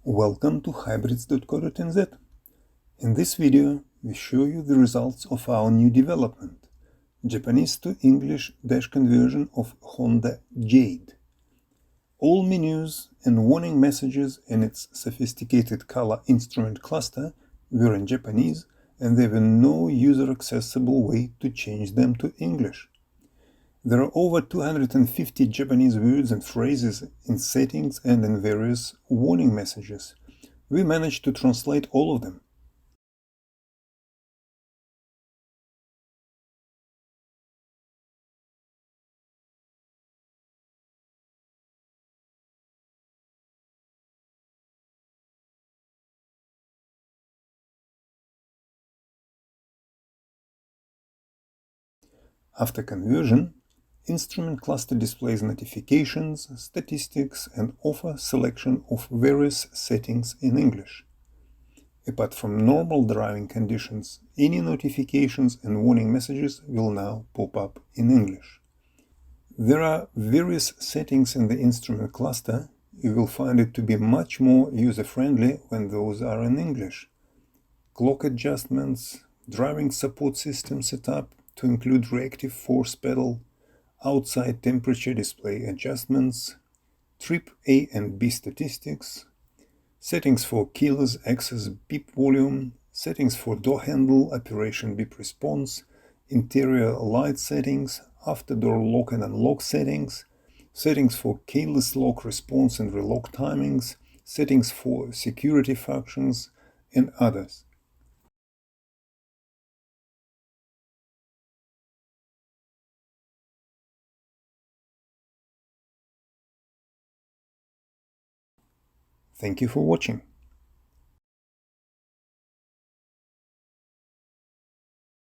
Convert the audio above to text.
Welcome to hybrids.co.nz. In this video, we show you the results of our new development, Japanese to English dash conversion of Honda Jade. All menus and warning messages in its sophisticated color instrument cluster were in Japanese, and there were no user-accessible way to change them to English. There are over 250 Japanese words and phrases in settings and in various warning messages. We managed to translate all of them. After conversion, Instrument Cluster displays notifications, statistics, and offer selection of various settings in English. Apart from normal driving conditions, any notifications and warning messages will now pop up in English. There are various settings in the instrument cluster. You will find it to be much more user-friendly when those are in English. Clock adjustments, driving support system setup to include reactive force pedal, outside temperature display adjustments, trip A and B statistics, settings for keyless access beep volume, settings for door handle operation beep response, interior light settings, after door lock and unlock settings, settings for keyless lock response and relock timings, settings for security functions, and others. Thank you for watching.